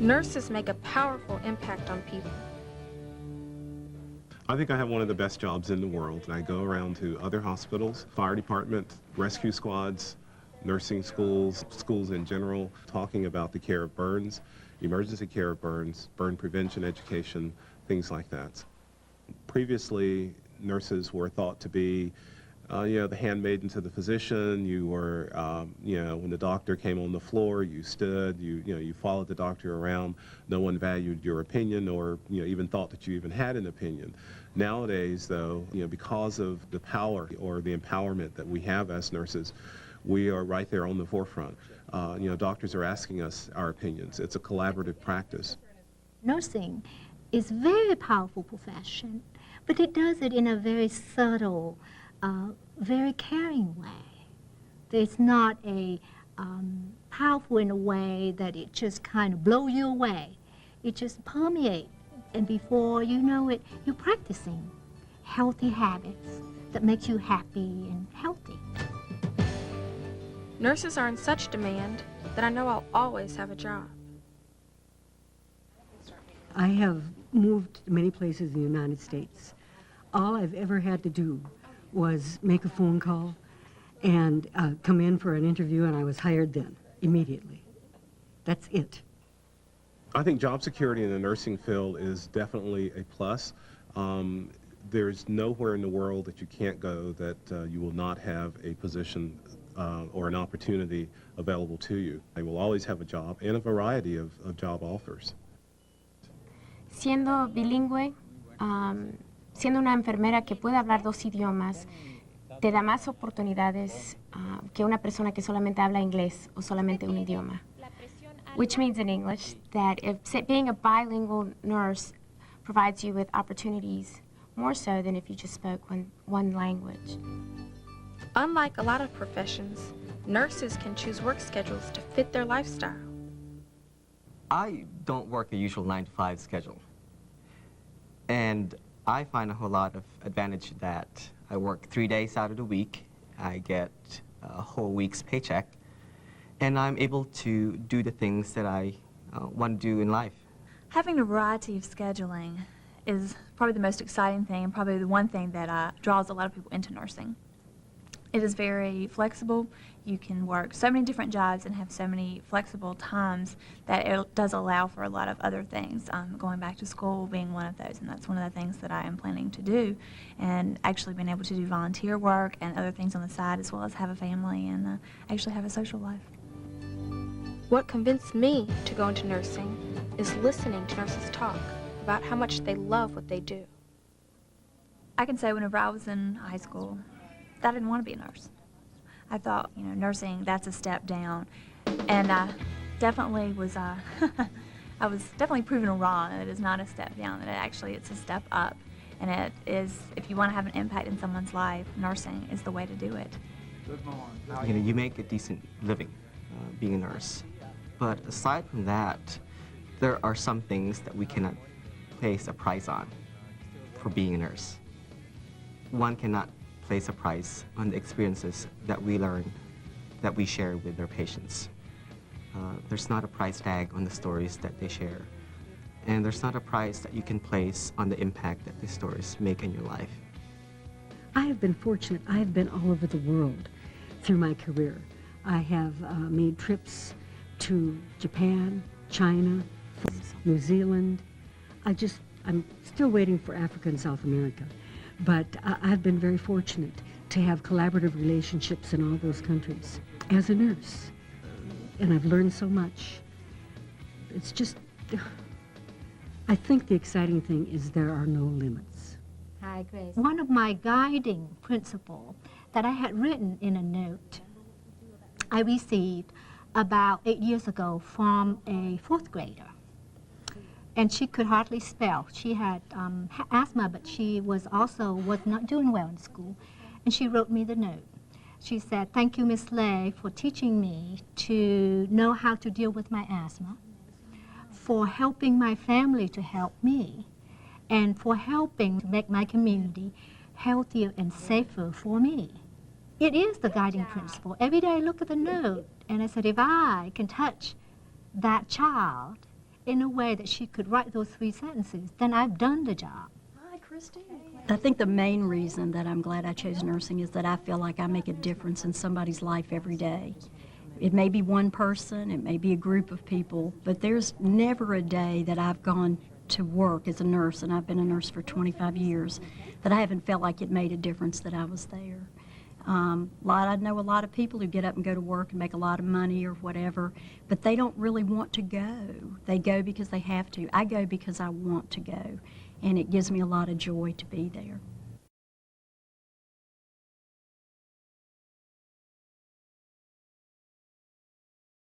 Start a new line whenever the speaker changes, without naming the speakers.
Nurses make a powerful impact on people.
I think I have one of the best jobs in the world. I go around to other hospitals, fire department, rescue squads, nursing schools, schools in general, talking about the care of burns, emergency care of burns, burn prevention education, things like that. Previously, nurses were thought to be the handmaiden to the physician. You were, when the doctor came on the floor, you stood, you followed the doctor around. No one valued your opinion or, even thought that you even had an opinion. Nowadays, though, because of the power or the empowerment that we have as nurses, we are right there on the forefront. Doctors are asking us our opinions. It's a collaborative practice.
Nursing is a very powerful profession, but it does it in a very subtle, very caring way. It's not a powerful in a way that it just kind of blow you away. It just permeates, and before you know it, you're practicing healthy habits that make you happy and healthy.
Nurses are in such demand that I know I'll always have a job.
I have moved many places in the United States. All I've ever had to do was make a phone call and come in for an interview, and I was hired then, immediately. That's it.
I think job security in the nursing field is definitely a plus. There's nowhere in the world that you can't go that you will not have a position or an opportunity available to you. They will always have a job and a variety of job offers.
Siendo bilingüe, siendo una enfermera que puede hablar dos idiomas, te da más oportunidades que una persona que solamente habla inglés o solamente un idioma. Which means in English that if being a bilingual nurse provides you with opportunities more so than if you just spoke one language.
Unlike a lot of professions, nurses can choose work schedules to fit their lifestyle.
I don't work a usual 9-to-5 schedule. And I find a whole lot of advantage to that. I work 3 days out of the week. I get a whole week's paycheck. And I'm able to do the things that I want to do in life.
Having a variety of scheduling is probably the most exciting thing and probably the one thing that draws a lot of people into nursing. It is very flexible. You can work so many different jobs and have so many flexible times that it does allow for a lot of other things. Going back to school being one of those, and that's one of the things that I am planning to do, and actually being able to do volunteer work and other things on the side, as well as have a family and actually have a social life.
What convinced me to go into nursing is listening to nurses talk about how much they love what they do.
I can say whenever I was in high school, I didn't want to be a nurse. I thought, nursing, that's a step down. And I definitely was, I was definitely proven wrong. That it is not a step down, that it's a step up. And it is, if you want to have an impact in someone's life, nursing is the way to do it.
You make a decent living being a nurse. But aside from that, there are some things that we cannot place a price on for being a nurse. One cannot place a price on the experiences that we learn, that we share with our patients. There's not a price tag on the stories that they share. And there's not a price that you can place on the impact that these stories make in your life.
I have been fortunate. I have been all over the world through my career. I have made trips to Japan, China, New Zealand. I'm still waiting for Africa and South America. But I've been very fortunate to have collaborative relationships in all those countries as a nurse. And I've learned so much. It's just, I think the exciting thing is there are no limits.
Hi, Grace. One of my guiding principles that I had written in a note I received about 8 years ago from a 4th grader. And she could hardly spell. She had asthma, but she was not doing well in school. And she wrote me the note. She said, "Thank you, Miss Lay, for teaching me to know how to deal with my asthma, for helping my family to help me, and for helping to make my community healthier and safer for me." It is the guiding principle. Every day I look at the note, and I said, if I can touch that child in a way that she could write those 3 sentences, then I've done the job.
Hi, Christine.
I think the main reason that I'm glad I chose nursing is that I feel like I make a difference in somebody's life every day. It may be one person, it may be a group of people, but there's never a day that I've gone to work as a nurse, and I've been a nurse for 25 years, that I haven't felt like it made a difference that I was there. I know a lot of people who get up and go to work and make a lot of money or whatever, but they don't really want to go. They go because they have to. I go because I want to go, and it gives me a lot of joy to be there.